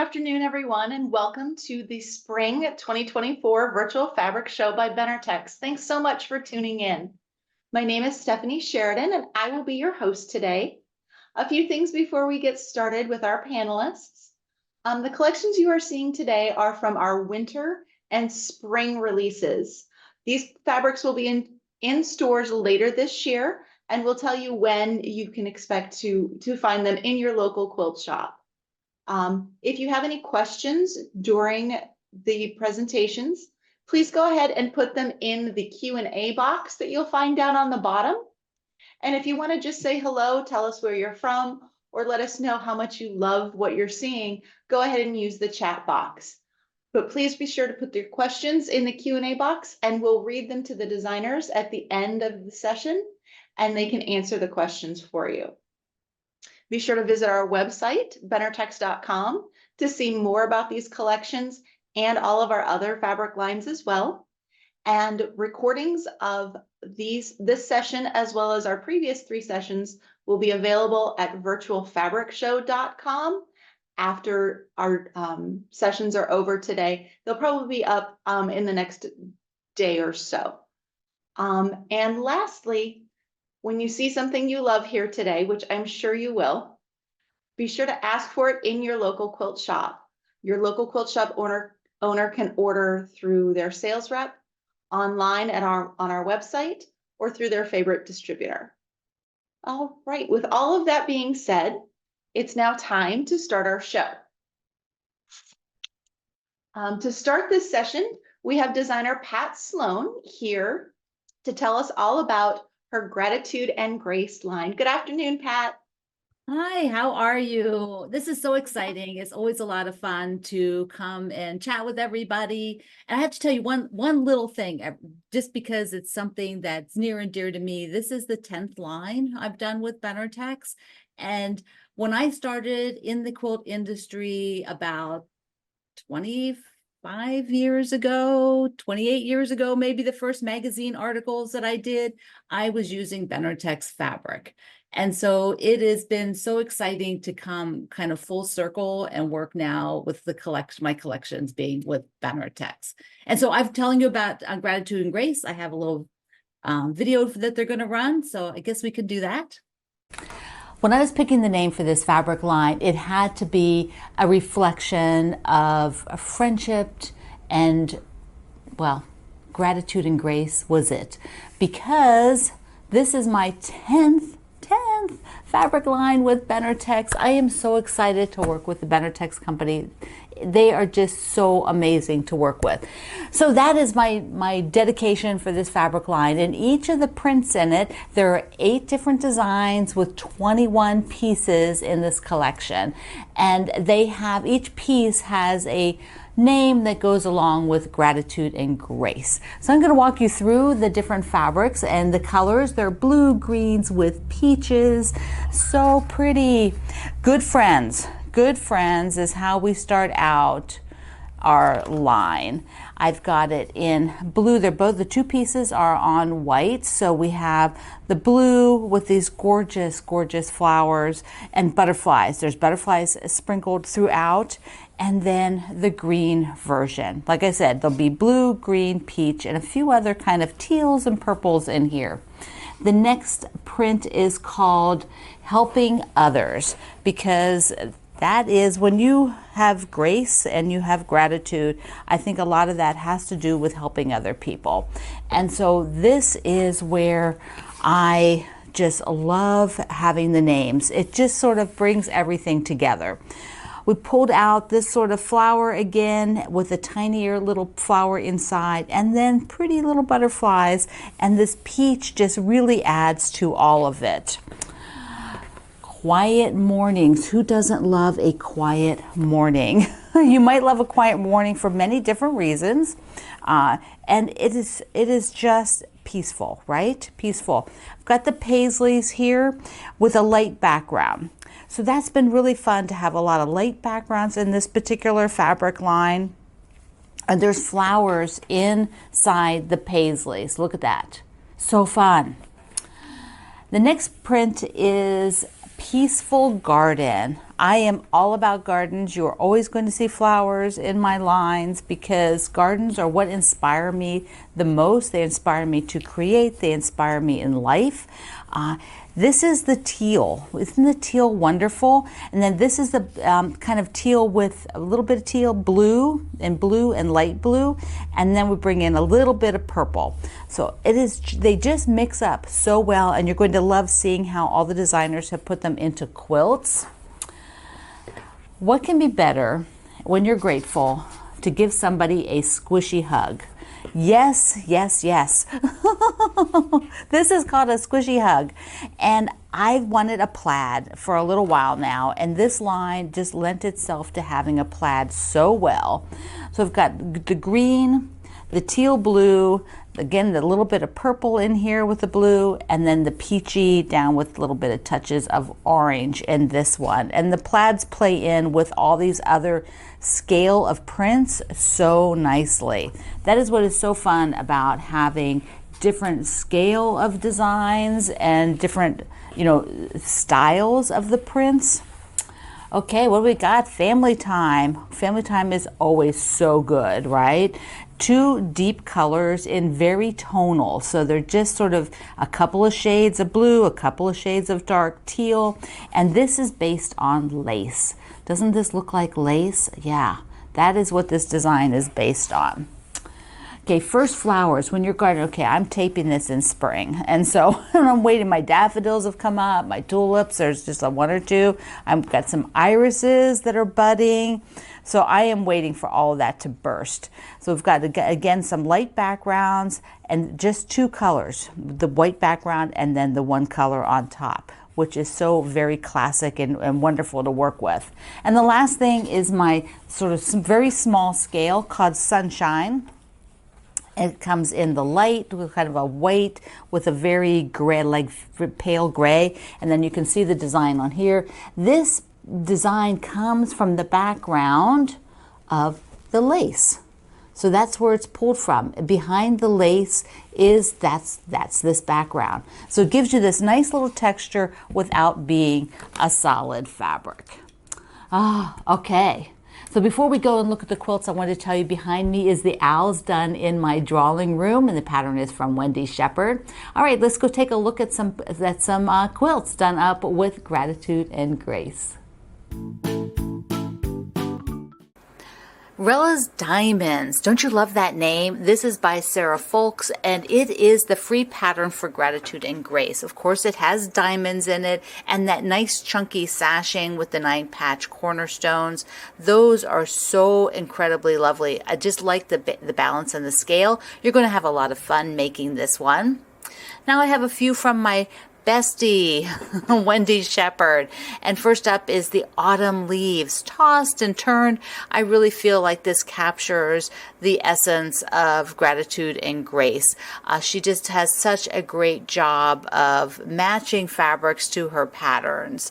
afternoon, everyone, and welcome to the Spring 2024 Virtual Fabric Show by Benartex. Thanks so much for tuning in. My name is Stephanie Sheridan, and I will be your host today. A few things before we get started with our panelists. The collections you are seeing today are from our winter and spring releases. These fabrics will be in stores later this year, and we'll tell you when you can expect to find them in your local quilt shop. If you have any questions during the presentations, please go ahead and put them in the Q&A box that you'll find down on the bottom. And if you want to just say hello, tell us where you're from, or let us know how much you love what you're seeing, go ahead and use the chat box. But please be sure to put your questions in the Q&A box, and we'll read them to the designers at the end of the session, and they can answer the questions for you. Be sure to visit our website, benartex.com, to see more about these collections and all of our other fabric lines as well. And recordings of this session, as well as our previous 3 sessions, will be available at virtualfabricshow.com after our sessions are over today. They'll probably be up in the next day or so. And lastly, when you see something you love here today, which I'm sure you will, be sure to ask for it in your local quilt shop. Your local quilt shop owner can order through their sales rep, online on our website, or through their favorite distributor. All right, with all of that being said, it's now time to start our show. To start this session, we have designer Pat Sloan here to tell us all about her Gratitude and Grace line. Good afternoon, Pat. Hi, how are you? This is so exciting. It's always a lot of fun to come and chat with everybody. And I have to tell you one little thing, just because it's something that's near and dear to me. This is the 10th line I've done with Benartex. And when I started in the quilt industry about 25 years ago, 28 years ago, maybe the first magazine articles that I did, I was using Benartex fabric. And so it has been so exciting to come kind of full circle and work now with my collections being with Benartex. And so I'm telling you about Gratitude and Grace. I have a little video that they're going to run. So I guess we could do that. When I was picking the name for this fabric line, it had to be a reflection of a friendship and, well, gratitude and grace was it. Because this is my 10th fabric line with Benartex. I am so excited to work with the Benartex company. They are just so amazing to work with. So that is my dedication for this fabric line. In each of the prints in it, there are 8 different designs with 21 pieces in this collection. And each piece has a name that goes along with gratitude and grace. So I'm going to walk you through the different fabrics and the colors. They're blue greens with peaches. So pretty. Good friends. Good friends is how we start out our line. I've got it in blue. The 2 pieces are on white. So we have the blue with these gorgeous, gorgeous flowers and butterflies. There's butterflies sprinkled throughout. And then the green version. Like I said, there'll be blue, green, peach, and a few other kind of teals and purples in here. The next print is called Helping Others, because that is when you have grace and you have gratitude, I think a lot of that has to do with helping other people. And so this is where I just love having the names. It just sort of brings everything together. We pulled out this sort of flower again with a tinier little flower inside, and then pretty little butterflies, and this peach just really adds to all of it. Quiet mornings. Who doesn't love a quiet morning? You might love a quiet morning for many different reasons, and it is just peaceful, right? Peaceful. I've got the paisleys here with a light background. So that's been really fun to have a lot of light backgrounds in this particular fabric line. And there's flowers inside the paisleys. Look at that. So fun. The next print is Peaceful Garden. I am all about gardens. You are always going to see flowers in my lines because gardens are what inspire me the most. They inspire me to create. They inspire me in life. This is the teal. Isn't the teal wonderful? And then this is the kind of teal with a little bit of teal, blue and light blue. And then we bring in a little bit of purple. So they just mix up so well, and you're going to love seeing how all the designers have put them into quilts. What can be better when you're grateful to give somebody a squishy hug? Yes, yes, yes. This is called a squishy hug. And I've wanted a plaid for a little while now, and this line just lent itself to having a plaid so well. So I've got the green, the teal blue, again, the little bit of purple in here with the blue, and then the peachy down with a little bit of touches of orange in this one. And the plaids play in with all these other scale of prints so nicely. That is what is so fun about having different scale of designs and different, styles of the prints. Okay, what do we got? Family time. Family time is always so good, right? 2 deep colors in very tonal. So they're just sort of a couple of shades of blue, a couple of shades of dark teal. And this is based on lace. Doesn't this look like lace? Yeah, that is what this design is based on. Okay, first flowers when you're gardening. Okay, I'm taping this in spring. And so I'm waiting. My daffodils have come up, my tulips, there's just a 1 or 2. I've got some irises that are budding. So I am waiting for all of that to burst. So we've got, again, some light backgrounds and just 2 colors, the white background and then the 1 color on top, which is so very classic and wonderful to work with. And the last thing is my sort of very small scale called Sunshine. It comes in the light with kind of a white with a very gray, like pale gray. And then you can see the design on here. This design comes from the background of the lace. So that's where it's pulled from. Behind the lace is that's this background. So it gives you this nice little texture without being a solid fabric. Okay. So before we go and look at the quilts, I want to tell you behind me is the owls done in my drawing room, and the pattern is from Wendy Shepherd. All right, let's go take a look at some quilts done up with gratitude and grace. Rella's Diamonds. Don't you love that name? This is by Sarah Folks, and it is the free pattern for gratitude and grace. Of course, it has diamonds in it and that nice chunky sashing with the 9-patch cornerstones. Those are so incredibly lovely. I just like the balance and the scale. You're going to have a lot of fun making this one. Now I have a few from my bestie, Wendy Shepherd. And first up is the autumn leaves, tossed and turned. I really feel like this captures the essence of gratitude and grace. She just has such a great job of matching fabrics to her patterns.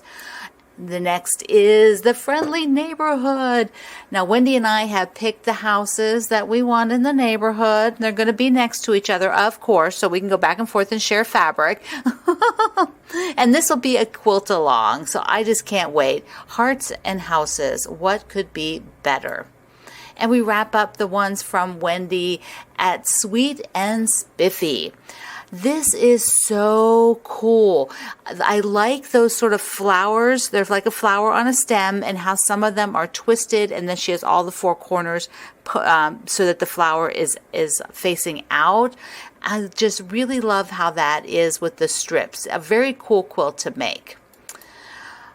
The next is the friendly neighborhood. Now, Wendy and I have picked the houses that we want in the neighborhood. They're going to be next to each other, of course, so we can go back and forth and share fabric. And this will be a quilt along, so I just can't wait. Hearts and houses, what could be better? And we wrap up the ones from Wendy at Sweet and Spiffy. This is so cool. I like those sort of flowers. There's like a flower on a stem and how some of them are twisted, and then she has all the 4 corners so that the flower is facing out. I just really love how that is with the strips. A very cool quilt to make.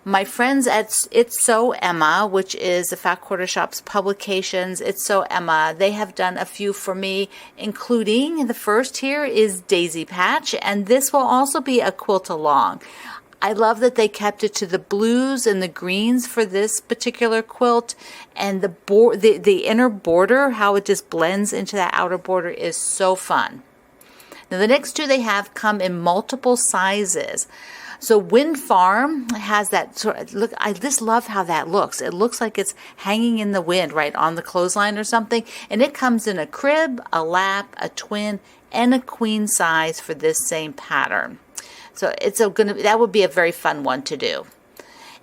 My friends at It's So Emma, which is the Fat Quarter Shop's publications, It's So Emma, they have done a few for me, including the first here is Daisy Patch, and this will also be a quilt along. I love that they kept it to the blues and the greens for this particular quilt, and the inner border, how it just blends into that outer border is so fun. Now the next 2 they have come in multiple sizes. So Wind Farm has that sort of look. I just love how that looks. It looks like it's hanging in the wind, right on the clothesline or something. And it comes in a crib, a lap, a twin, and a queen size for this same pattern. So that would be a very fun one to do.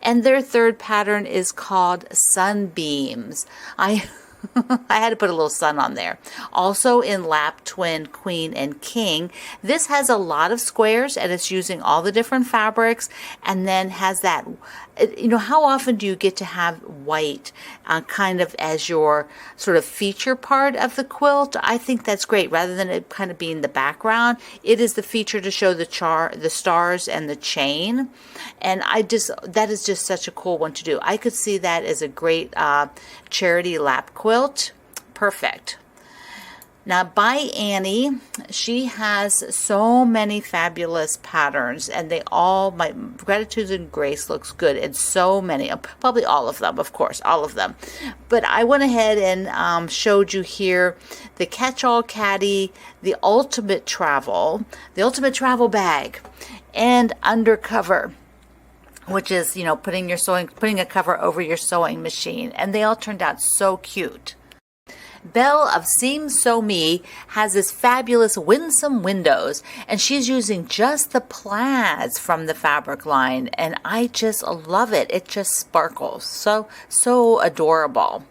And their third pattern is called Sunbeams. I I had to put a little sun on there. Also in Lap, Twin, Queen, and King. This has a lot of squares and it's using all the different fabrics, and then has that, how often do you get to have white kind of as your sort of feature part of the quilt? I think that's great. Rather than it kind of being the background, it is the feature to show the stars and the chain. And that is just such a cool one to do. I could see that as a great charity lap quilt. Perfect. Now by Annie, she has so many fabulous patterns, and my Gratitude and Grace looks good in so many, probably all of them, of course, all of them. But I went ahead and showed you here the Catch-All Caddy, the Ultimate Travel Bag, and Undercover, which is, putting a cover over your sewing machine. And they all turned out so cute. Belle of Seam Sew Me has this fabulous Winsome Windows, and she's using just the plaids from the fabric line, and I just love it. It just sparkles. So adorable.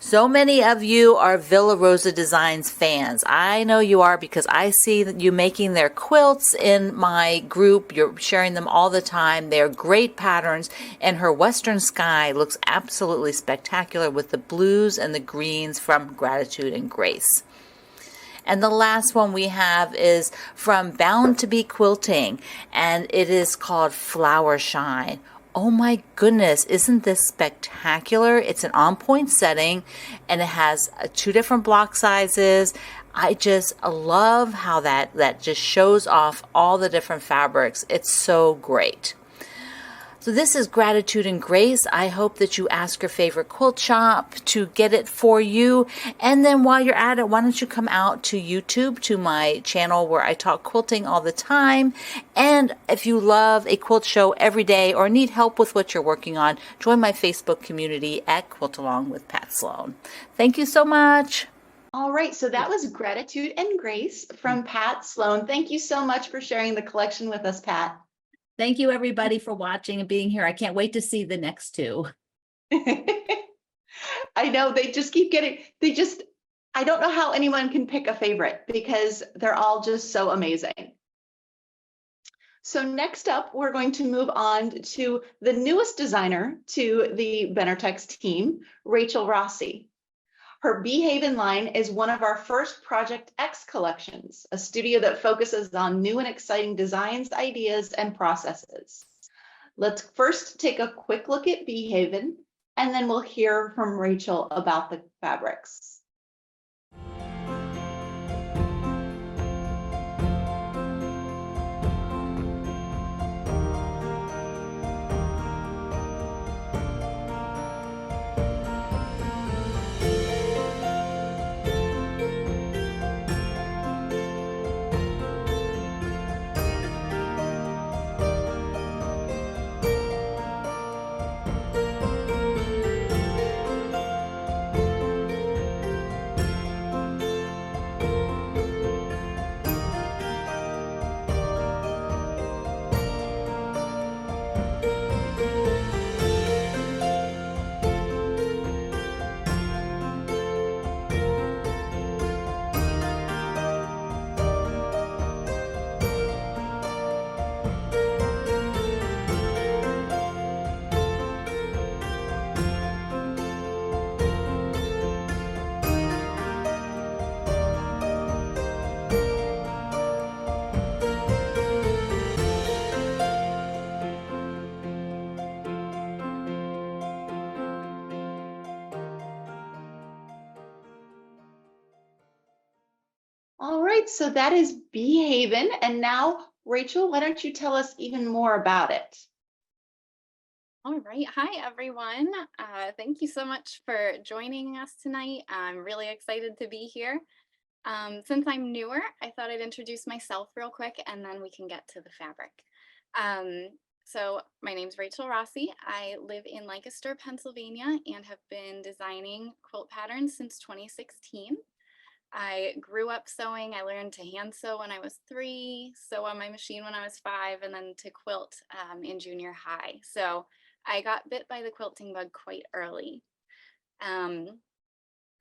So many of you are Villa Rosa Designs fans. I know you are, because I see you making their quilts in my group. You're sharing them all the time. They're great patterns, and her Western Sky looks absolutely spectacular with the blues and the greens from Gratitude and Grace. And the last one we have is from Bound to Be Quilting, and it is called Flower Shine. Oh my goodness, isn't this spectacular? It's an on-point setting, and it has 2 different block sizes. I just love how that just shows off all the different fabrics. It's so great. So this is Gratitude and Grace. I hope that you ask your favorite quilt shop to get it for you. And then while you're at it, why don't you come out to YouTube, to my channel where I talk quilting all the time. And if you love a quilt show every day or need help with what you're working on, join my Facebook community at Quilt Along with Pat Sloan. Thank you so much. All right, so that was Gratitude and Grace from Pat Sloan. Thank you so much for sharing the collection with us, Pat. Thank you, everybody, for watching and being here. I can't wait to see the next 2. I know, they just keep getting, I don't know how anyone can pick a favorite, because they're all just so amazing. So next up, we're going to move on to the newest designer to the Benartex team, Rachel Rossi. Her Beehaven line is one of our first Project X collections, a studio that focuses on new and exciting designs, ideas, and processes. Let's first take a quick look at Beehaven, and then we'll hear from Rachel about the fabrics. All right, so that is Beehaven. And now, Rachel, why don't you tell us even more about it? All right. Hi, everyone. Thank you so much for joining us tonight. I'm really excited to be here. Since I'm newer, I thought I'd introduce myself real quick, and then we can get to the fabric. So my name's Rachel Rossi. I live in Lancaster, Pennsylvania, and have been designing quilt patterns since 2016. I grew up sewing. I learned to hand sew when I was 3, sew on my machine when I was 5, and then to quilt in junior high. So I got bit by the quilting bug quite early. Um,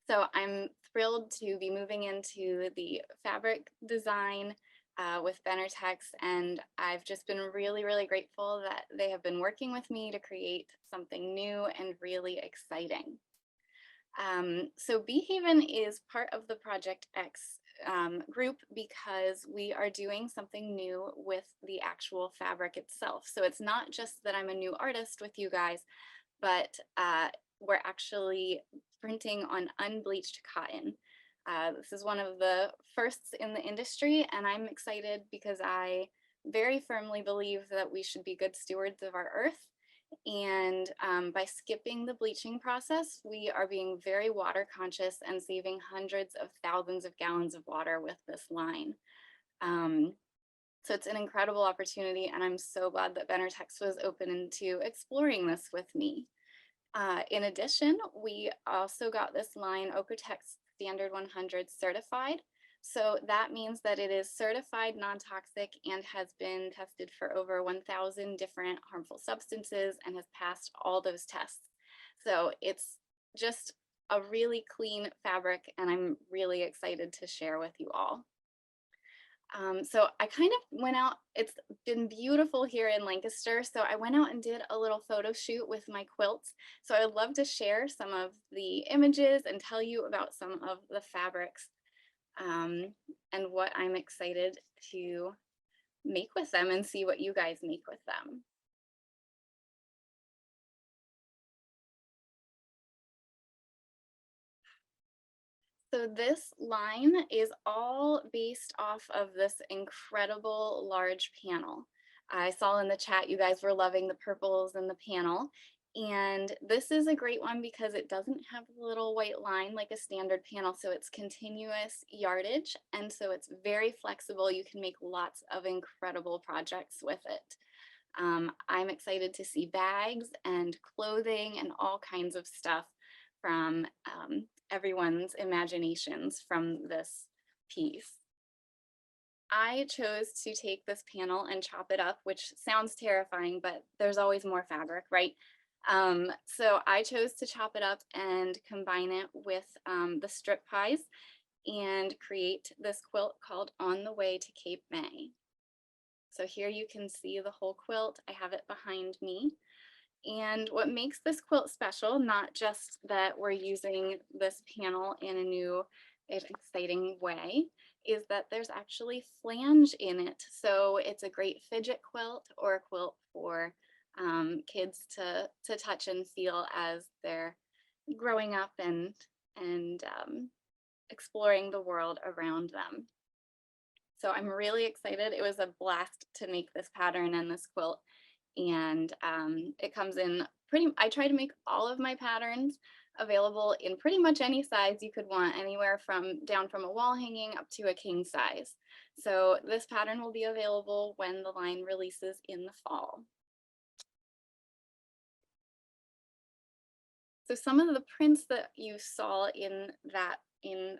so I'm thrilled to be moving into the fabric design with Benartex, and I've just been really, really grateful that they have been working with me to create something new and really exciting. So Beehaven is part of the Project X group because we are doing something new with the actual fabric itself. So it's not just that I'm a new artist with you guys, but we're actually printing on unbleached cotton. This is one of the firsts in the industry, and I'm excited because I very firmly believe that we should be good stewards of our earth. And by skipping the bleaching process, we are being very water conscious and saving hundreds of thousands of gallons of water with this line. So it's an incredible opportunity, and I'm so glad that Benartex was open to exploring this with me. In addition, we also got this line Okotex Standard 100 certified. So that means that it is certified non-toxic and has been tested for over 1,000 different harmful substances and has passed all those tests. So it's just a really clean fabric, and I'm really excited to share with you all. So I kind of went out, it's been beautiful here in Lancaster, so I went out and did a little photo shoot with my quilts. So I would love to share some of the images and tell you about some of the fabrics and what I'm excited to make with them and see what you guys make with them. So this line is all based off of this incredible large panel. I saw in the chat you guys were loving the purples in the panel. And this is a great one because it doesn't have a little white line like a standard panel, so it's continuous yardage, and so it's very flexible. You can make lots of incredible projects with it. I'm excited to see bags and clothing and all kinds of stuff from everyone's imaginations from this piece. I chose to take this panel and chop it up, which sounds terrifying, but there's always more fabric, right? So I chose to chop it up and combine it with the strip pies and create this quilt called On the Way to Cape May. So here you can see the whole quilt. I have it behind me. And what makes this quilt special, not just that we're using this panel in a new and exciting way, is that there's actually flange in it. So it's a great fidget quilt or a quilt for kids to touch and feel as they're growing up and exploring the world around them. So I'm really excited. It was a blast to make this pattern and this quilt. And it comes in I try to make all of my patterns available in pretty much any size you could want, anywhere from down from a wall hanging up to a king size. So this pattern will be available when the line releases in the fall. So some of the prints that you saw in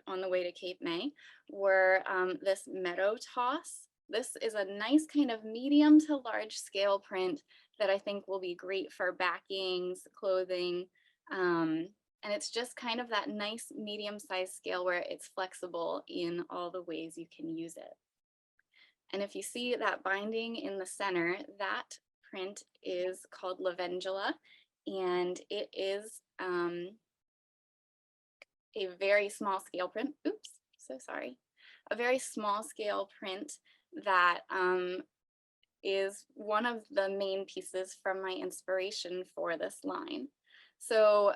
On the Way to Cape May were this meadow toss. This is a nice kind of medium to large scale print that I think will be great for backings, clothing, and it's just kind of that nice medium sized scale where it's flexible in all the ways you can use it. And if you see that binding in the center, that print is called Lavendula, and it is a very small scale print. Oops, so sorry. A very small scale print that is one of the main pieces from my inspiration for this line. So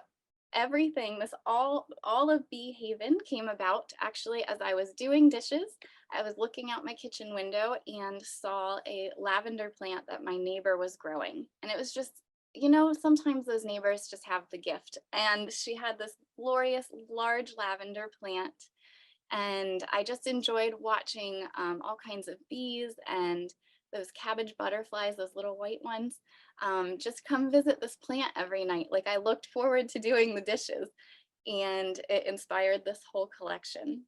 everything, all of Beehaven came about actually as I was doing dishes. I was looking out my kitchen window and saw a lavender plant that my neighbor was growing. And it was just, you know, sometimes those neighbors just have the gift. And she had this glorious large lavender plant. And I just enjoyed watching all kinds of bees and those cabbage butterflies, those little white ones, just come visit this plant every night. Like, I looked forward to doing the dishes, and it inspired this whole collection.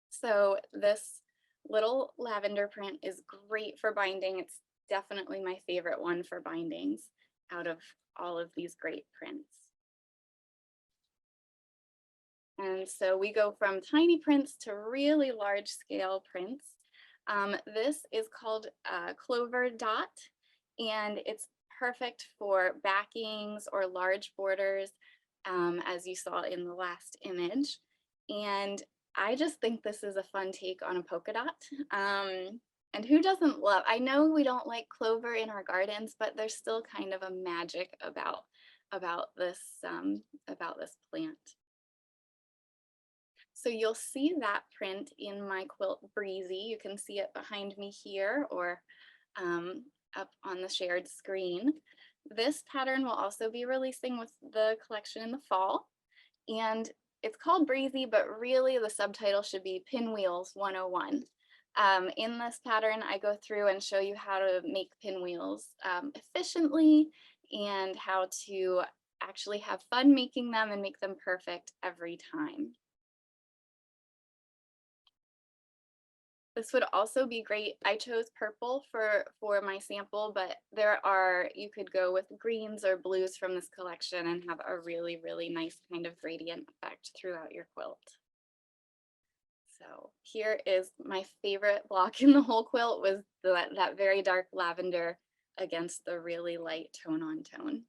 So this little lavender print is great for binding. It's definitely my favorite one for bindings out of all of these great prints. And so we go from tiny prints to really large scale prints. This is called Clover Dot, and it's perfect for backings or large borders, as you saw in the last image. And I just think this is a fun take on a polka dot. And who doesn't love, I know we don't like clover in our gardens, but there's still kind of a magic about this plant. So you'll see that print in my quilt Breezy. You can see it behind me here or up on the shared screen. This pattern will also be releasing with the collection in the fall. And it's called Breezy, but really the subtitle should be Pinwheels 101. In this pattern, I go through and show you how to make pinwheels efficiently and how to actually have fun making them and make them perfect every time. This would also be great. I chose purple for my sample, but you could go with greens or blues from this collection and have a really, really nice kind of gradient effect throughout your quilt. So here is my favorite block in the whole quilt was that very dark lavender against the really light tone on tone.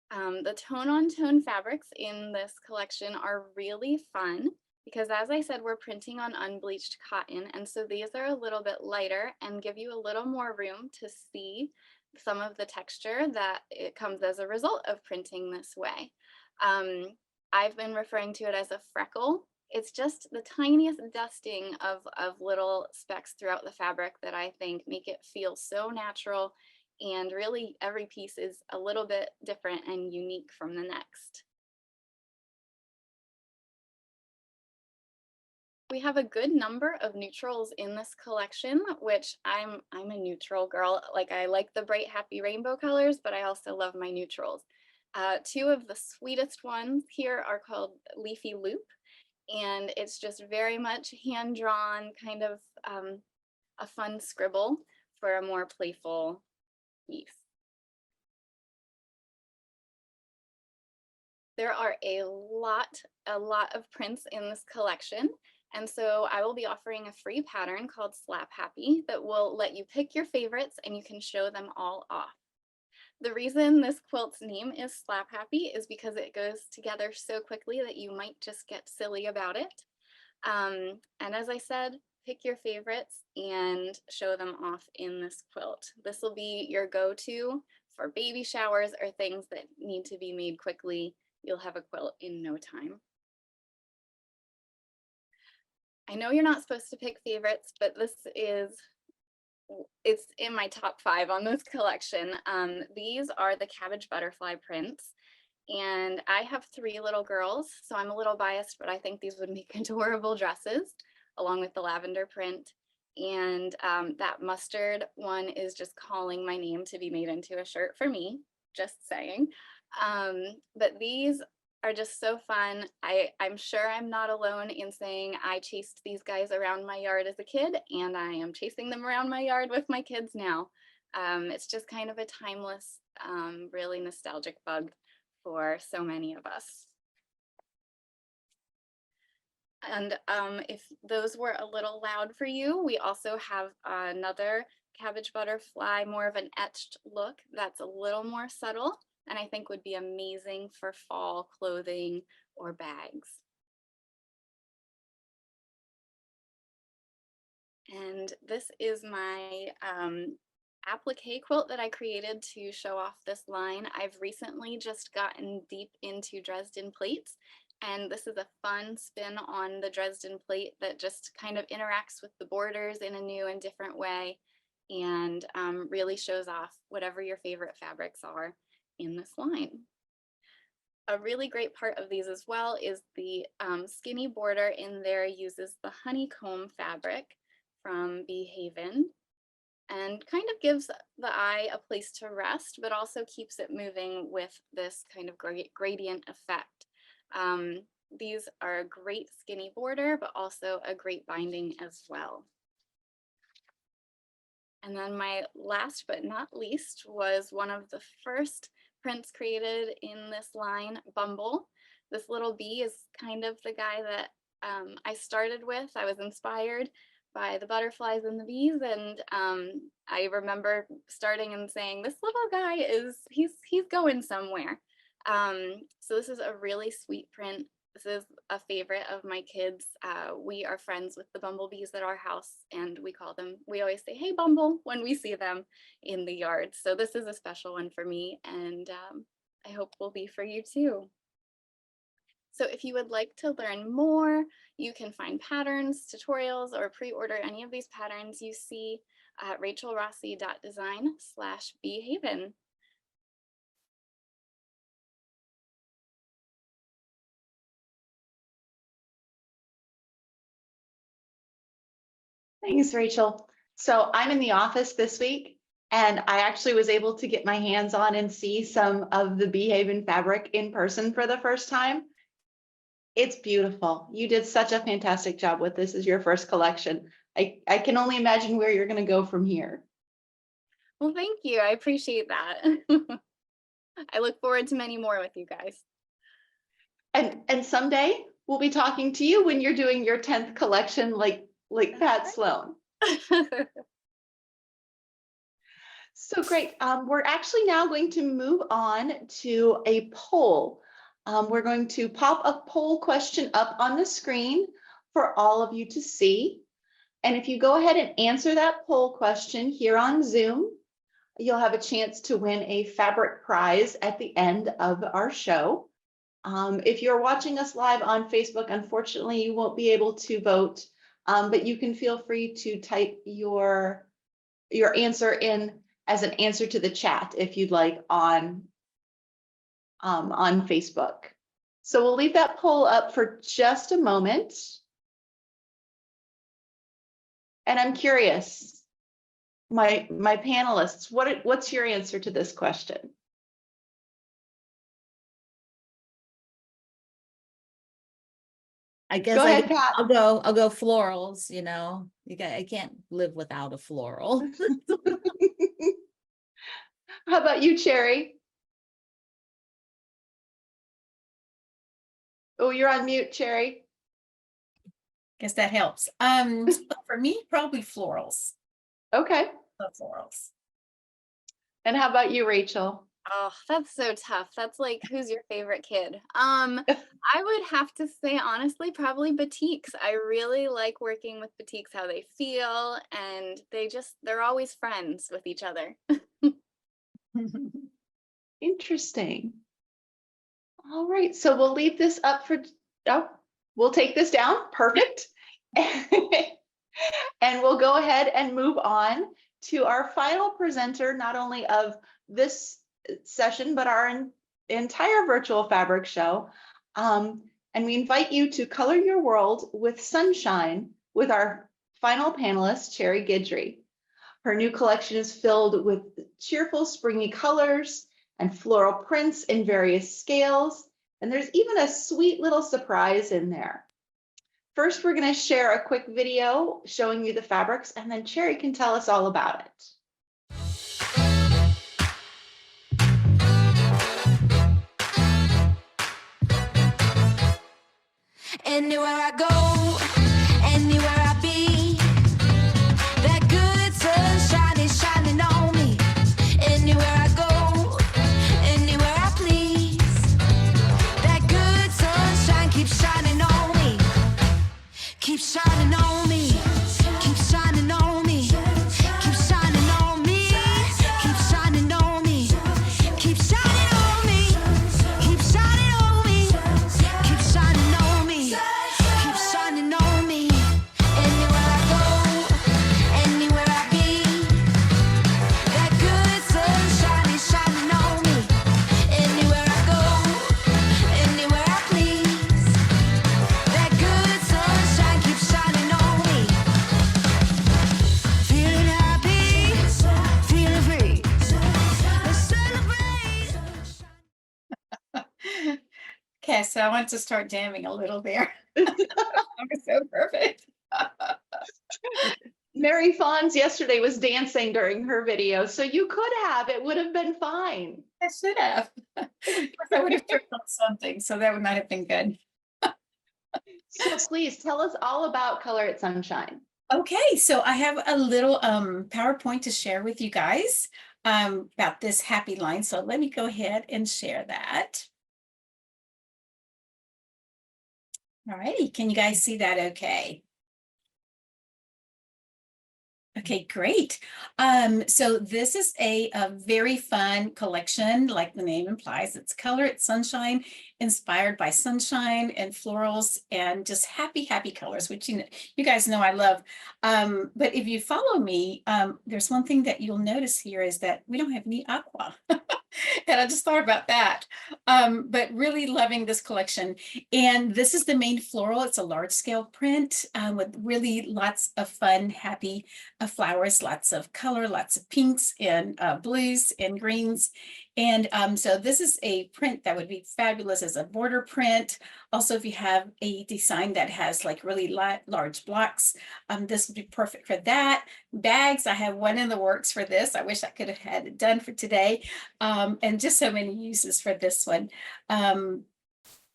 The tone on tone fabrics in this collection are really fun because, as I said, we're printing on unbleached cotton, and so these are a little bit lighter and give you a little more room to see some of the texture that it comes as a result of printing this way. I've been referring to it as a freckle. It's just the tiniest dusting of little specks throughout the fabric that I think make it feel so natural, and really every piece is a little bit different and unique from the next. We have a good number of neutrals in this collection, which I'm a neutral girl. Like, I like the bright, happy rainbow colors, but I also love my neutrals. Two of the sweetest ones here are called Leafy Loop, and it's just very much hand-drawn, kind of a fun scribble for a more playful piece. There are a lot of prints in this collection, and so I will be offering a free pattern called Slap Happy that will let you pick your favorites and you can show them all off. The reason this quilt's name is Slap Happy is because it goes together so quickly that you might just get silly about it. And as I said, pick your favorites and show them off in this quilt. This will be your go-to for baby showers or things that need to be made quickly. You'll have a quilt in no time. I know you're not supposed to pick favorites, but it's in my top 5 on this collection. These are the cabbage butterfly prints, and I have 3 little girls, so I'm a little biased, but I think these would make adorable dresses along with the lavender print. And that mustard one is just calling my name to be made into a shirt for me, just saying. But these are just so fun. I'm sure I'm not alone in saying I chased these guys around my yard as a kid, and I am chasing them around my yard with my kids now. It's just kind of a timeless, really nostalgic bug for so many of us. And if those were a little loud for you, we also have another cabbage butterfly, more of an etched look that's a little more subtle, and I think would be amazing for fall clothing or bags. And this is my applique quilt that I created to show off this line. I've recently just gotten deep into Dresden plates, and this is a fun spin on the Dresden plate that just kind of interacts with the borders in a new and different way, and really shows off whatever your favorite fabrics are in this line. A really great part of these as well is the skinny border in there uses the honeycomb fabric from Beehaven, and kind of gives the eye a place to rest, but also keeps it moving with this kind of gradient effect. These are a great skinny border, but also a great binding as well. And then my last but not least was one of the first prints created in this line, Bumble. This little bee is kind of the guy that I started with. I was inspired by the butterflies and the bees, and I remember starting and saying, this little guy he's going somewhere. So this is a really sweet print. This is a favorite of my kids. We are friends with the bumblebees at our house, and we always say, hey, Bumble, when we see them in the yard. So this is a special one for me, and I hope will be for you too. So if you would like to learn more, you can find patterns, tutorials, or pre-order any of these patterns you see at rachelrossi.design/Beehaven. Thanks, Rachel. So I'm in the office this week, and I actually was able to get my hands on and see some of the Beehaven fabric in person for the first time. It's beautiful. You did such a fantastic job with this as your first collection. I can only imagine where you're going to go from here. Well, thank you. I appreciate that. I look forward to many more with you guys. And someday we'll be talking to you when you're doing your 10th collection like Pat Sloan. So great. We're actually now going to move on to a poll. We're going to pop a poll question up on the screen for all of you to see. And if you go ahead and answer that poll question here on Zoom, you'll have a chance to win a fabric prize at the end of our show. If you're watching us live on Facebook, unfortunately, you won't be able to vote, but you can feel free to type your answer in as an answer to the chat if you'd like on Facebook. So we'll leave that poll up for just a moment. And I'm curious, my panelists, what's your answer to this question? I guess Go ahead, Pat. I'll go florals, you know. I can't live without a floral. How about you, Cherry? Oh, you're on mute, Cherry. Guess that helps. For me, probably florals. Okay. Love florals. And how about you, Rachel? Oh, that's so tough. That's like, who's your favorite kid? I would have to say, honestly, probably batiks. I really like working with batiks, how they feel, and they're always friends with each other. Interesting. All right, so we'll leave this up for, we'll take this down. Perfect. And we'll go ahead and move on to our final presenter, not only of this session, but our entire virtual fabric show. And we invite you to color your world with sunshine with our final panelist, Cherry Guidry. Her new collection is filled with cheerful springy colors and floral prints in various scales. And there's even a sweet little surprise in there. First, we're going to share a quick video showing you the fabrics, and then Cherry can tell us all about it. Anywhere I go, anywhere I be, that good sunshine is shining on me. Anywhere I go, anywhere I please, that good sunshine keeps shining on me. Keeps shining on me. Keeps shining on me. Keeps shining on me. Keeps shining on me. Keeps shining on me. Keeps shining on me. Keeps shining on me. Keeps shining on me. so I want to start jamming a little there. That was so perfect. Mary Fons yesterday was dancing during her video, so you could have, it would have been fine. I should have. I would have tripped on something, so that would not have been good. So please tell us all about Color It Sunshine. Okay, so I have a little PowerPoint to share with you guys about this happy line. So let me go ahead and share that. All righty, can you guys see that okay? Okay, great. So this is a very fun collection, like the name implies. It's Color It Sunshine, inspired by sunshine and florals and just happy, happy colors, which you guys know I love. But if you follow me, there's one thing that you'll notice here is that we don't have any aqua. And I just thought about that. But really loving this collection. And this is the main floral. It's a large scale print with really lots of fun, happy flowers, lots of color, lots of pinks and blues and greens. And so this is a print that would be fabulous as a border print. Also, if you have a design that has like really large blocks, this would be perfect for that. Bags, I have one in the works for this. I wish I could have had it done for today. And just so many uses for this one.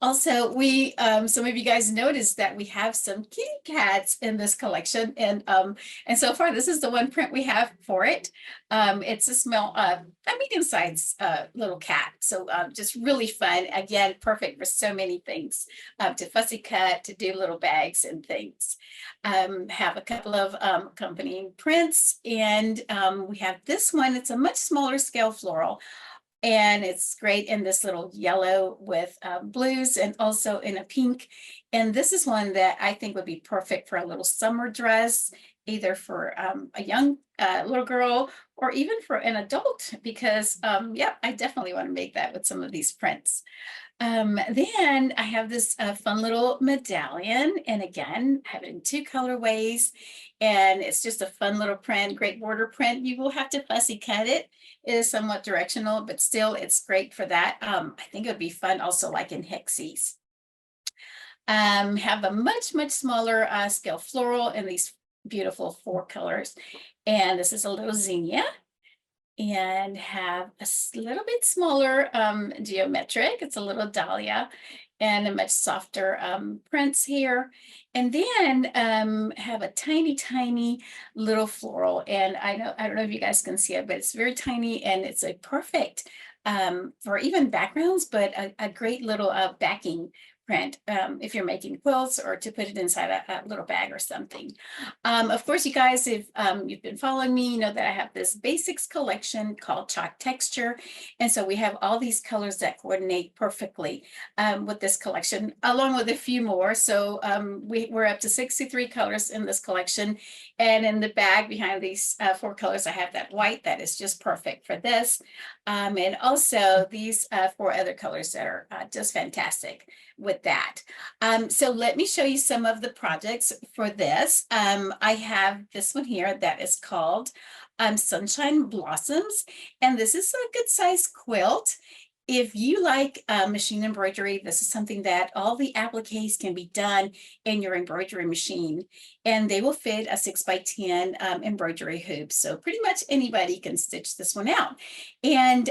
Also, we some of you guys noticed that we have some kitty cats in this collection, and so far this is the one print we have for it. It's a medium-sized little cat, so just really fun. Again, perfect for so many things, to fussy cut, to do little bags and things. Have a couple of accompanying prints, and we have this one. It's a much smaller scale floral. And it's great in this little yellow with blues and also in a pink. And this is one that I think would be perfect for a little summer dress, either for a young little girl or even for an adult, because yeah, I definitely want to make that with some of these prints. Then I have this fun little medallion, and again, I have it in 2 colorways, and it's just a fun little print, great border print. You will have to fussy cut it. It is somewhat directional, but still it's great for that. I think it would be fun also like in Hexies. Have a much, much smaller scale floral in these beautiful 4 colors. And this is a little zinnia. And have a little bit smaller geometric. It's a little dahlia and a much softer prints here. And then have a tiny, tiny little floral. And I don't know if you guys can see it, but it's very tiny and it's a perfect for even backgrounds, but a great little backing print if you're making quilts or to put it inside a little bag or something. Of course, you guys, if you've been following me, you know that I have this basics collection called Chalk Texture. And so we have all these colors that coordinate perfectly with this collection, along with a few more. So we're up to 63 colors in this collection. And in the bag behind these 4 colors, I have that white that is just perfect for this. And also these 4 other colors that are just fantastic with that. So let me show you some of the projects for this. I have this one here that is called Sunshine Blossoms, and this is a good size quilt. If you like machine embroidery, this is something that all the appliques can be done in your embroidery machine, and they will fit a 6x10 embroidery hoop. So pretty much anybody can stitch this one out. And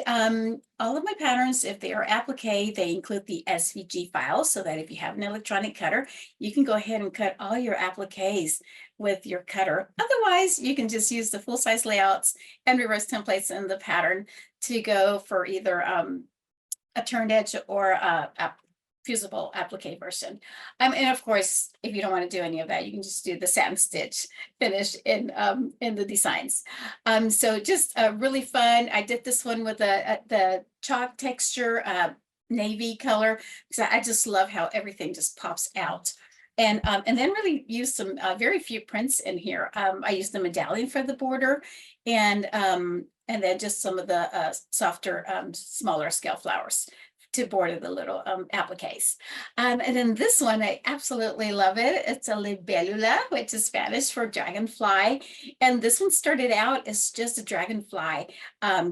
all of my patterns, if they are applique, they include the SVG file, so that if you have an electronic cutter, you can go ahead and cut all your appliques with your cutter. Otherwise, you can just use the full-size layouts and reverse templates in the pattern to go for either a turned edge or a fusible applique version. And of course, if you don't want to do any of that, you can just do the satin stitch finish in the designs. So just really fun. I did this one with the Chalk Texture navy color, because I just love how everything just pops out. And then really use some very few prints in here. I used the medallion for the border, and then just some of the softer, smaller scale flowers border the little appliques. And then this one, I absolutely love it. It's a libélula, which is Spanish for dragonfly. And this one started out as just a dragonfly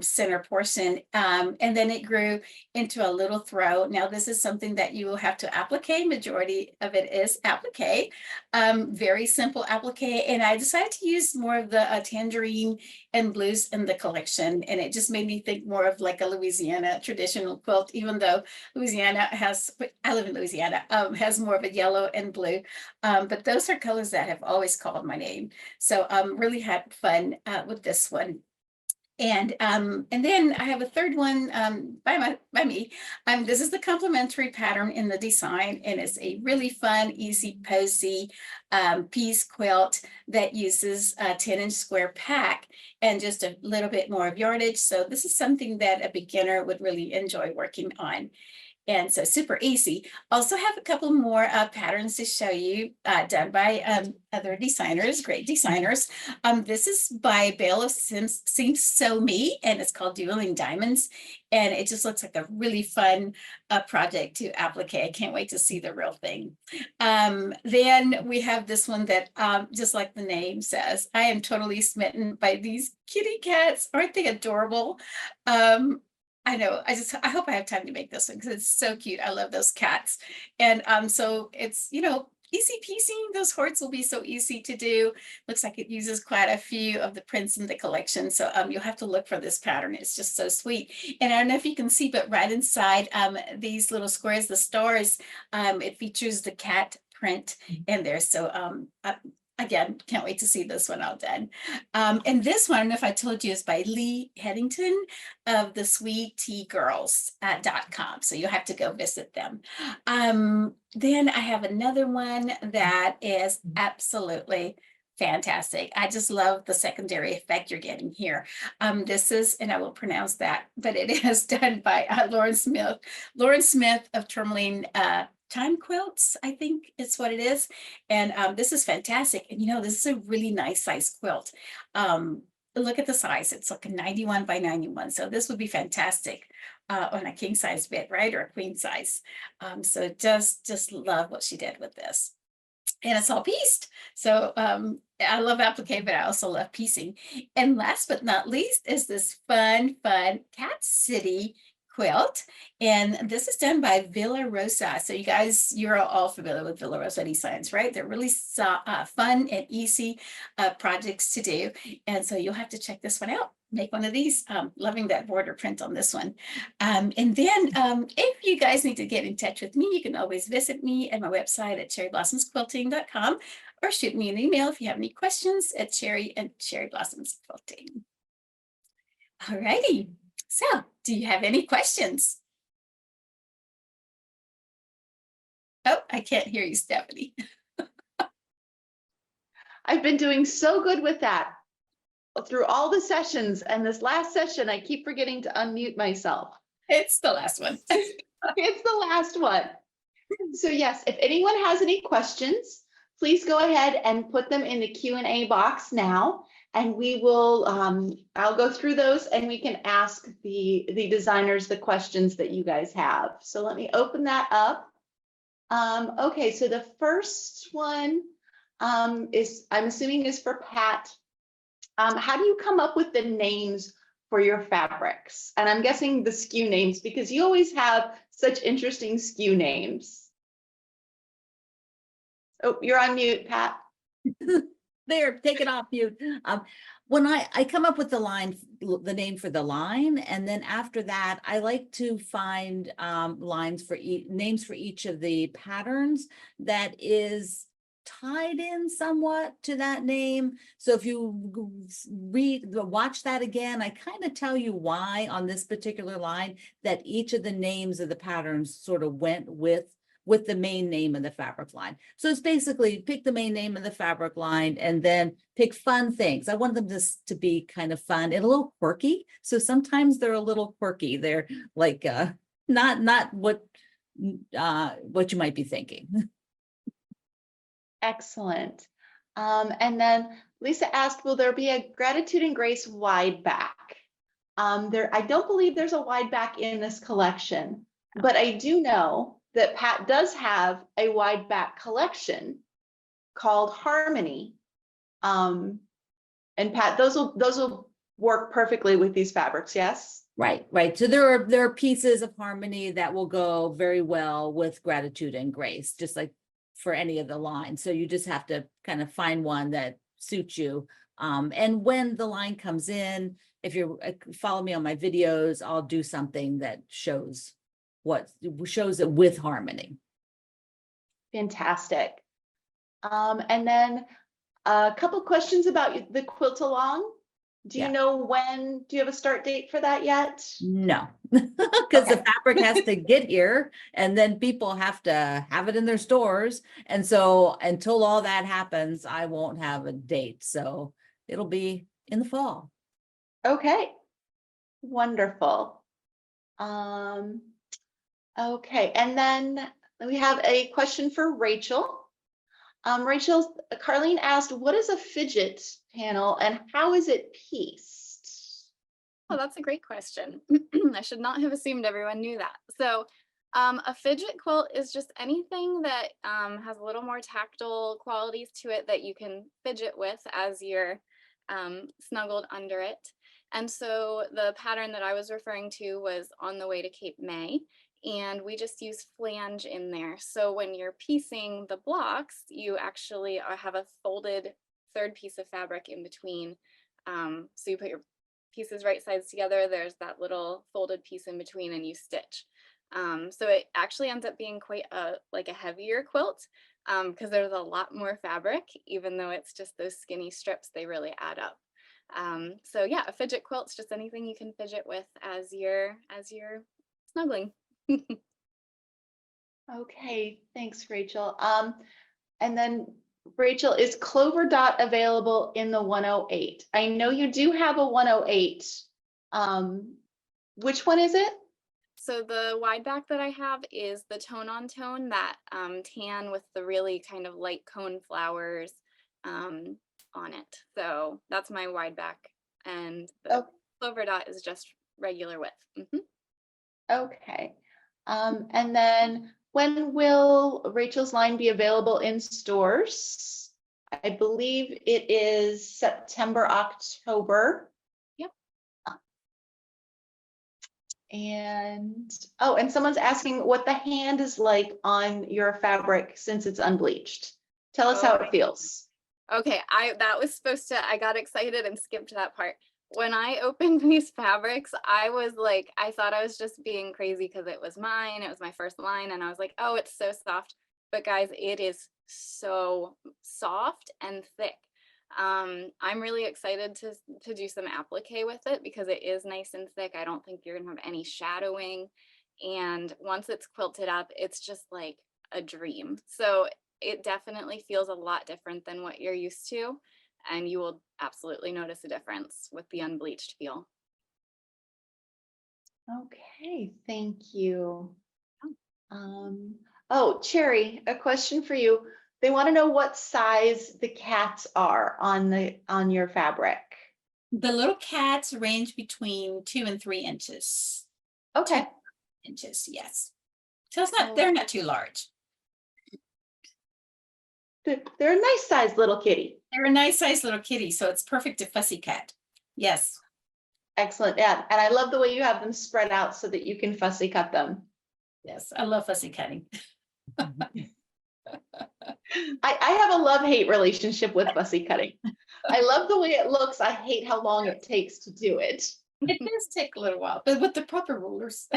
center portion. And then it grew into a little throw. Now this is something that you will have to applique. Majority of it is applique. Very simple applique. And I decided to use more of the tangerine and blues in the collection. And it just made me think more of like a Louisiana traditional quilt, even though Louisiana has, I live in Louisiana, has more of a yellow and blue. But those are colors that have always called my name. So really had fun with this one. And then I have a third one by me. This is the complementary pattern in the design, and it's a really fun, easy, posy piece quilt that uses a 10-inch square pack and just a little bit more of yardage. So this is something that a beginner would really enjoy working on. And so super easy. Also have a couple more patterns to show you done by other designers, great designers. This is by Bale of Seams Sew Me, and it's called Dueling Diamonds. And it just looks like a really fun project to applique. I can't wait to see the real thing. Then we have this one that just like the name says, I am totally smitten by these kitty cats. Aren't they adorable? I know, I hope I have time to make this one because it's so cute. I love those cats. And so it's, you know, easy peasy. Those hearts will be so easy to do. Looks like it uses quite a few of the prints in the collection. So you'll have to look for this pattern. It's just so sweet. And I don't know if you can see, but right inside these little squares, the stars, it features the cat print in there. So again, can't wait to see this one all done. And this one, I don't know if I told you, is by Lee Headington of the SweetTeaGirls.com. So you'll have to go visit them. Then I have another one that is absolutely fantastic. I just love the secondary effect you're getting here. This is, and I will pronounce that, but it is done by Lauren Smith of Tourmaline Time Quilts, I think it's what it is. And this is fantastic. And you know, this is a really nice size quilt. Look at the size. It's like a 91 by 91. So this would be fantastic on a king size bit, right? Or a queen size. So just love what she did with this. And it's all pieced. So I love applique, but I also love piecing. And last but not least is this fun Cat City quilt. And this is done by Villa Rosa. So you guys, you're all familiar with Villa Rosa designs, right? They're really fun and easy projects to do. And so you'll have to check this one out. Make one of these. Loving that border print on this one. And then if you guys need to get in touch with me, you can always visit me at my website at cherryblossoms.quilting.com or shoot me an email if you have any questions at cherryblossoms.quilting. All righty. So, do you have any questions? Oh, I can't hear you, Stephanie. I've been doing so good with that through all the sessions, and this last session, I keep forgetting to unmute myself. It's the last one. It's the last one. So yes, if anyone has any questions, please go ahead and put them in the Q&A box now. And we will, I'll go through those and we can ask the designers the questions that you guys have. So let me open that up. Okay, so the first one is, I'm assuming is for Pat. How do you come up with the names for your fabrics? And I'm guessing the SKU names because you always have such interesting SKU names. Oh, you're on mute, Pat. There, take it off mute. When I come up with the name for the line, and then after that, I like to find names for each of the patterns that is tied in somewhat to that name. So if you watch that again, I kind of tell you why on this particular line that each of the names of the patterns sort of went with the main name of the fabric line. So it's basically pick the main name of the fabric line and then pick fun things. I want them to be kind of fun and a little quirky. So sometimes they're a little quirky. They're like not what you might be thinking. Excellent. And then Lisa asked, will there be a Gratitude and Grace wide back? I don't believe there's a wide back in this collection. But I do know that Pat does have a wide back collection called Harmony. And Pat, those will work perfectly with these fabrics, yes? Right, right. So there are pieces of Harmony that will go very well with Gratitude and Grace, just like for any of the lines. So you just have to kind of find one that suits you. And when the line comes in, if you follow me on my videos, I'll do something that shows it with Harmony. Fantastic. And then a couple questions about the quilt along. Do you Yeah. know do you have a start date for that yet? No, because the Okay. fabric has to get here and then people have to have it in their stores. And so until all that happens, I won't have a date. So it'll be in the fall. Okay, wonderful. Okay, and then we have a question for Rachel. Rachel, Carlene asked, what is a fidget panel and how is it pieced? Oh, that's a great question. I should not have assumed everyone knew that. So a fidget quilt is just anything that has a little more tactile qualities to it that you can fidget with as you're snuggled under it. And so the pattern that I was referring to was On the Way to Cape May, and we just use flange in there. So when you're piecing the blocks, you actually have a folded third piece of fabric in between. So you put your pieces right sides together, there's that little folded piece in between, and you stitch. So it actually ends up being quite a heavier quilt because there's a lot more fabric, even though it's just those skinny strips, they really add up. So yeah, a fidget quilt's just anything you can fidget with as you're snuggling. Okay, thanks, Rachel. And then Rachel, is Clover Dot available in the 108? I know you do have a 108. Which one is it? So the wide back that I have is the tone on tone, that tan with the really kind of light cone flowers on it. So that's my wide back, and the Clover Dot is just regular width. Okay. And then when will Rachel's line be available in stores? I believe it is September, October. Yep. And someone's asking what the hand is like on your fabric since it's unbleached. Tell us how it feels. Okay, I got excited and skipped that part. When I opened these fabrics, I thought I was just being crazy because it was mine. It was my first line. And I was like, oh, it's so soft. But guys, it is so soft and thick. I'm really excited to do some applique with it because it is nice and thick. I don't think you're gonna have any shadowing. And once it's quilted up, it's just like a dream. So it definitely feels a lot different than what you're used to. And you will absolutely notice a difference with the unbleached feel. Okay, thank you. Oh, Cherry, a question for you. They want to know what size the cats are on your fabric. The little cats range between 2 and 3 inches. Okay. Inches, yes. So they're not too large. They're a nice sized little kitty. They're a nice sized little kitty, so it's perfect to fussy cut. Yes. Excellent. Yeah. And I love the way you have them spread out so that you can fussy cut them. Yes, I love fussy cutting. I have a love-hate relationship with fussy cutting. I love the way it looks. I hate how long it takes to do it. It does take a little while, but with the proper rulers,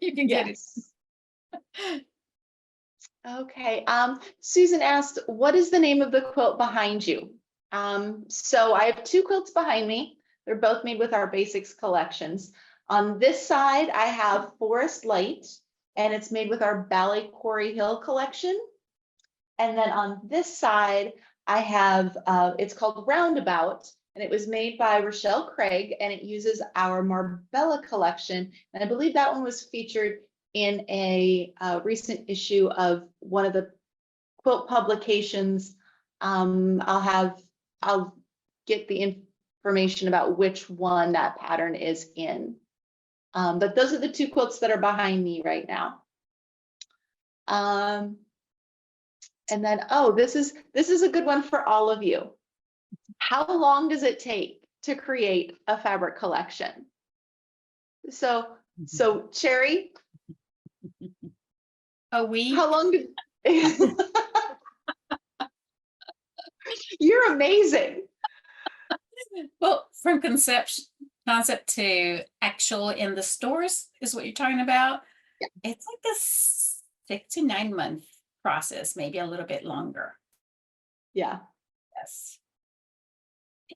you can get it. Okay. Susan asked, what is the name of the quilt behind you? So I have 2 quilts behind me. They're both made with our basics collections. On this side, I have Forest Light, and it's made with our Ballet Quarry Hill collection. And then on this side, I have, it's called Roundabout, and it was made by Rochelle Craig, and it uses our Marbella collection. And I believe that one was featured in a recent issue of one of the quilt publications. I'll get the information about which one that pattern is in. But those are the two quilts that are behind me right now. And then, oh, this is a good one for all of you. How long does it take to create a fabric collection? So Cherry, A week. how long did You're amazing. Well, from concept to actual in the stores is what you're talking about. Yeah. It's like a 6 to 9 month process, maybe a little bit longer. Yeah. Yes.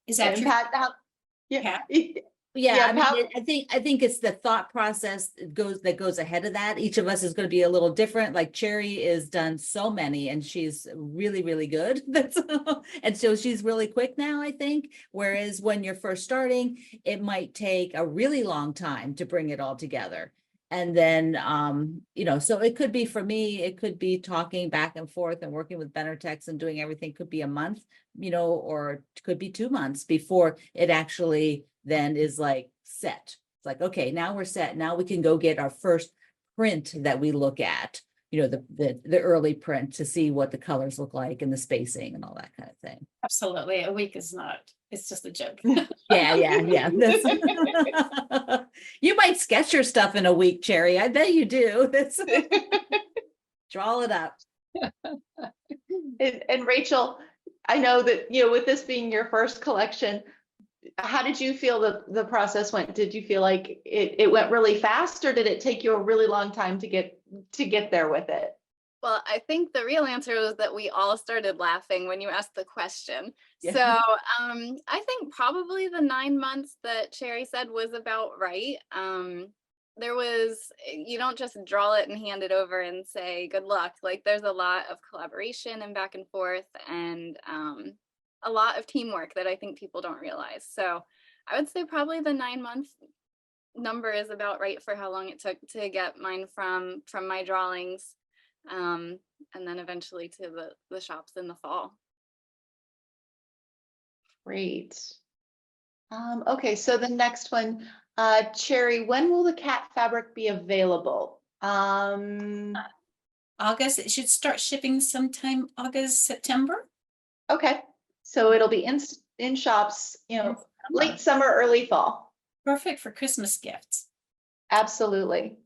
Is that And true? Pat, Yeah. Yeah, Yeah, I mean, Pat- I think it's the thought process that goes ahead of that. Each of us is going to be a little different. Like Cherry is done so many, and she's really, really good. And so she's really quick now, I think. Whereas when you're first starting, it might take a really long time to bring it all together. And then, so it could be for me, it could be talking back and forth and working with Benartex and doing everything could be a month, or it could be 2 months before it actually then is like set. It's like, okay, now we're set. Now we can go get our first print that we look at, the early print to see what the colors look like and the spacing and all that kind of thing. Absolutely. A week is not, it's just a joke. Yeah. You might sketch your stuff in a week, Cherry. I bet you do. Draw it up. and Rachel, I know that, with this being your first collection, how did you feel the process went? Did you feel like it went really fast, or did it take you a really long time to get there with it? Well, I think the real answer was that we all started laughing when you asked the question. Yeah. So I think probably the 9 months that Cherry said was about right. You don't just draw it and hand it over and say good luck. Like there's a lot of collaboration and back and forth, and a lot of teamwork that I think people don't realize. So I would say probably the 9 month number is about right for how long it took to get mine from my drawings, and then eventually to the shops in the fall. Great. Okay, so the next one, Cherry, when will the cat fabric be available? August, it should start shipping sometime August, September. Okay, so it'll be in shops, late summer, early fall. Perfect for Christmas gifts. Absolutely.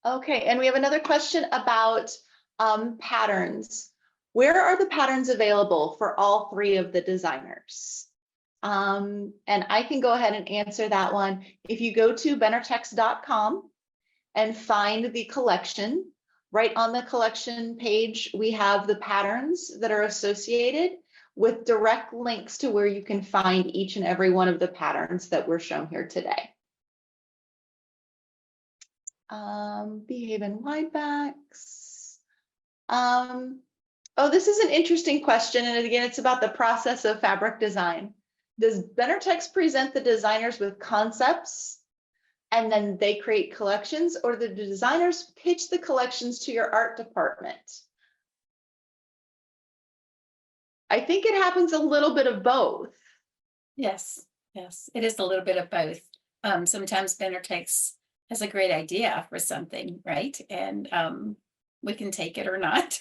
Okay, and we have another question about patterns. Where are the patterns available for all 3 of the designers? And I can go ahead and answer that one. If you go to benartex.com and find the collection, right on the collection page, we have the patterns that are associated with direct links to where you can find each and every one of the patterns that were shown here today. Beehaven wide backs. Oh, this is an interesting question. And again, it's about the process of fabric design. Does Benartex present the designers with concepts and then they create collections, or the designers pitch the collections to your art department? I think it happens a little bit of both. Yes, it is a little bit of both. Sometimes Benartex has a great idea for something, right? And we can take it or not,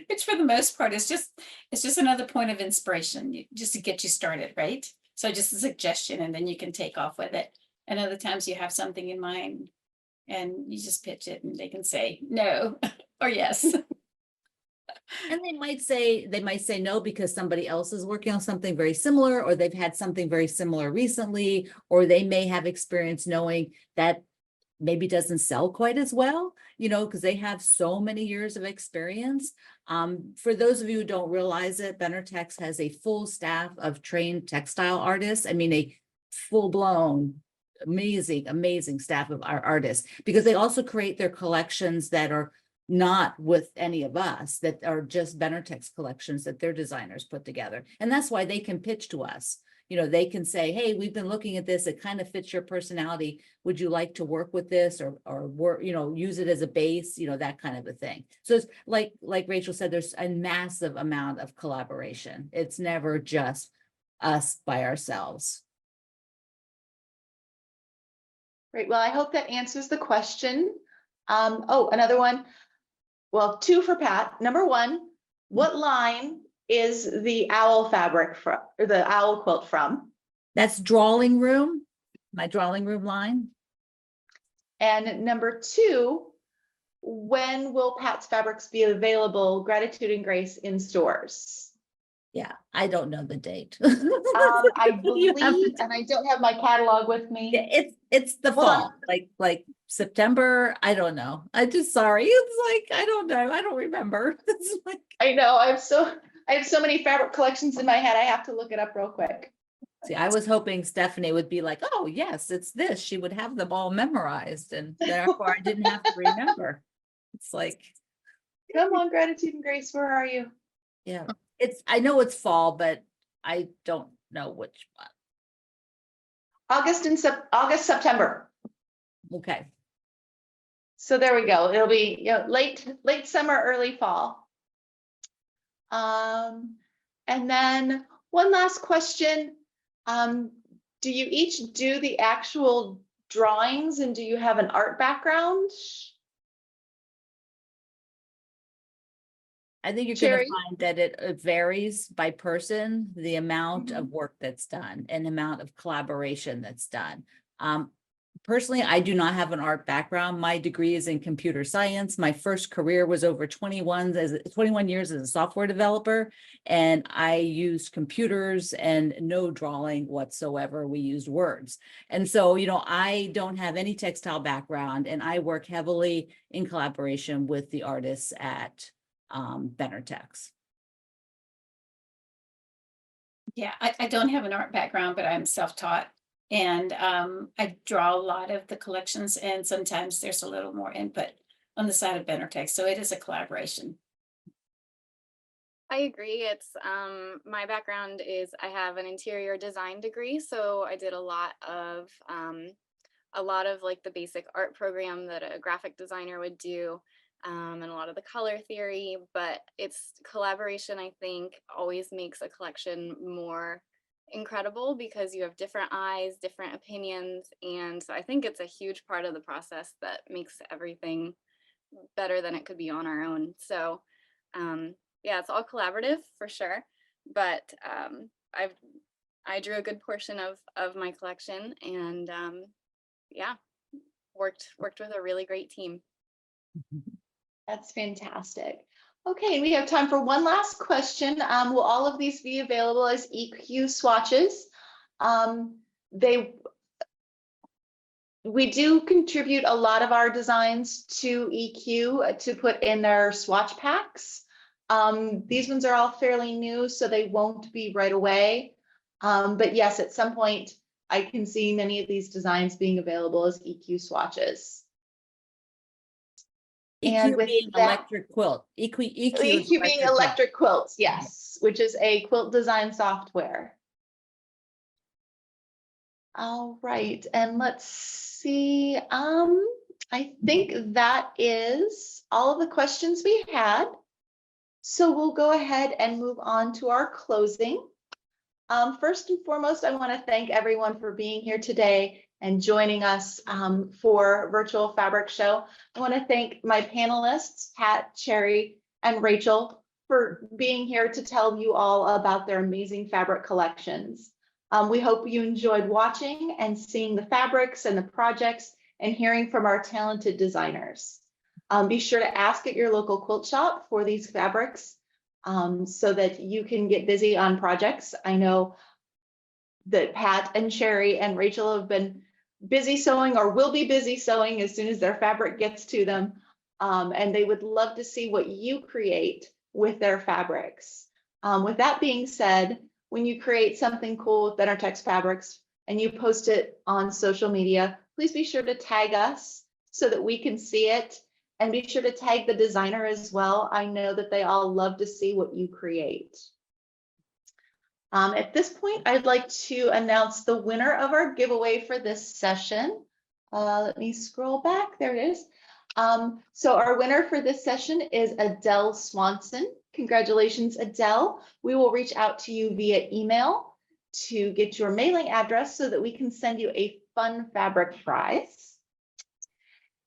which for the most part is it's just another point of inspiration, just to get you started, right? So just a suggestion, and then you can take off with it. And other times you have something in mind and you just pitch it and they can say no or yes. And they might say no because somebody else is working on something very similar, or they've had something very similar recently, or they may have experience knowing that maybe doesn't sell quite as well, because they have so many years of experience. For those of you who don't realize it, Benartex has a full staff of trained textile artists. I mean, a full-blown, amazing staff of our artists, because they also create their collections that are not with any of us, that are just Benartex collections that their designers put together. And that's why they can pitch to us. They can say, hey, we've been looking at this. It kind of fits your personality. Would you like to work with this or work, use it as a base, that kind of a thing. So it's like Rachel said, there's a massive amount of collaboration. It's never just us by ourselves. Great. Well, I hope that answers the question. Oh, another one. Well, two for Pat. Number one, what line is the owl fabric from, or the owl quilt from? That's drawing room, my drawing room line. And number two, when will Pat's fabrics be available, Gratitude and Grace, in stores? Yeah, I don't know the date. I You have believe, to- and I don't have my catalog with Yeah, me. it's the Hold on. fall, like September. I don't know. I just sorry. It's like I don't know. I don't remember. It's like I know, I have so many fabric collections in my head, I have to look it up real quick. see, I was hoping Stephanie would be like, oh yes, it's this. She would have them all memorized, and therefore I didn't have to remember. It's like, Come on, Gratitude and Grace, where are you? yeah, I know it's fall, but I don't know which month. August, September. Okay. So there we go. It'll be, you know, late summer, early fall. And then one last question. Do you each do the actual drawings, and do you have an art background? I think you're Sherry? gonna find that it varies by person, the amount of work that's done and amount of collaboration that's done. Personally, I do not have an art background. My degree is in computer science. My first career was over 21 years as a software developer, and I used computers and no drawing whatsoever. We used words. And so, you know, I don't have any textile background, and I work heavily in collaboration with the artists at Benartex. Yeah, I don't have an art background, but I'm self-taught. And I draw a lot of the collections, and sometimes there's a little more input on the side of Benartex. So it is a collaboration. I agree. It's my background is I have an interior design degree, so I did a lot of like the basic art program that a graphic designer would do, and a lot of the color theory. But it's collaboration, I think, always makes a collection more incredible because you have different eyes, different opinions, and so I think it's a huge part of the process that makes everything better than it could be on our own. So yeah, it's all collaborative for sure, but I drew a good portion of my collection, and yeah, worked with a really great team. That's fantastic. Okay, we have time for one last question. Will all of these be available as EQ swatches? We do contribute a lot of our designs to EQ to put in their swatch packs. These ones are all fairly new, so they won't be right away. But yes, at some point, I can see many of these designs being available as EQ swatches. And EQ with being that, electric quilt. EQ is EQ being quilt. electric quilts, yes, which is a quilt design software. All right, and let's see. I think that is all of the questions we had. So we'll go ahead and move on to our closing. First and foremost, I want to thank everyone for being here today and joining us for Virtual Fabric Show. I want to thank my panelists, Pat, Cherry, and Rachel, for being here to tell you all about their amazing fabric collections. We hope you enjoyed watching and seeing the fabrics and the projects and hearing from our talented designers. Be sure to ask at your local quilt shop for these fabrics so that you can get busy on projects. I know that Pat and Cherry and Rachel have been busy sewing or will be busy sewing as soon as their fabric gets to them. And they would love to see what you create with their fabrics. With that being said, when you create something cool with Benartex fabrics and you post it on social media, please be sure to tag us so that we can see it, and be sure to tag the designer as well. I know that they all love to see what you create. At this point, I'd like to announce the winner of our giveaway for this session. Let me scroll back, there it is. So our winner for this session is Adele Swanson. Congratulations, Adele. We will reach out to you via email to get your mailing address so that we can send you a fun fabric prize.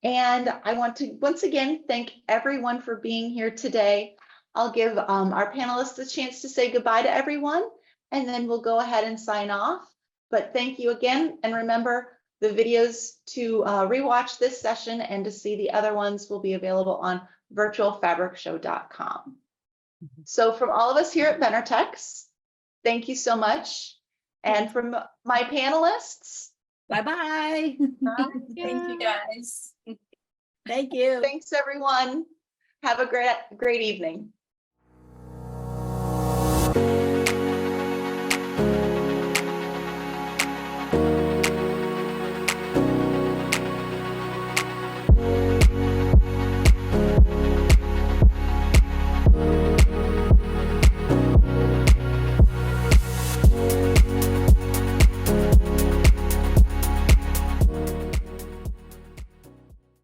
And I want to once again thank everyone for being here today. I'll give our panelists a chance to say goodbye to everyone, and then we'll go ahead and sign off. But thank you again, and remember the videos to rewatch this session and to see the other ones will be available on virtualfabricshow.com. So from all of us here at Benartex, thank you so much. And from my panelists, Bye-bye. Thank you, guys. Thank you. thanks everyone. Have a great evening.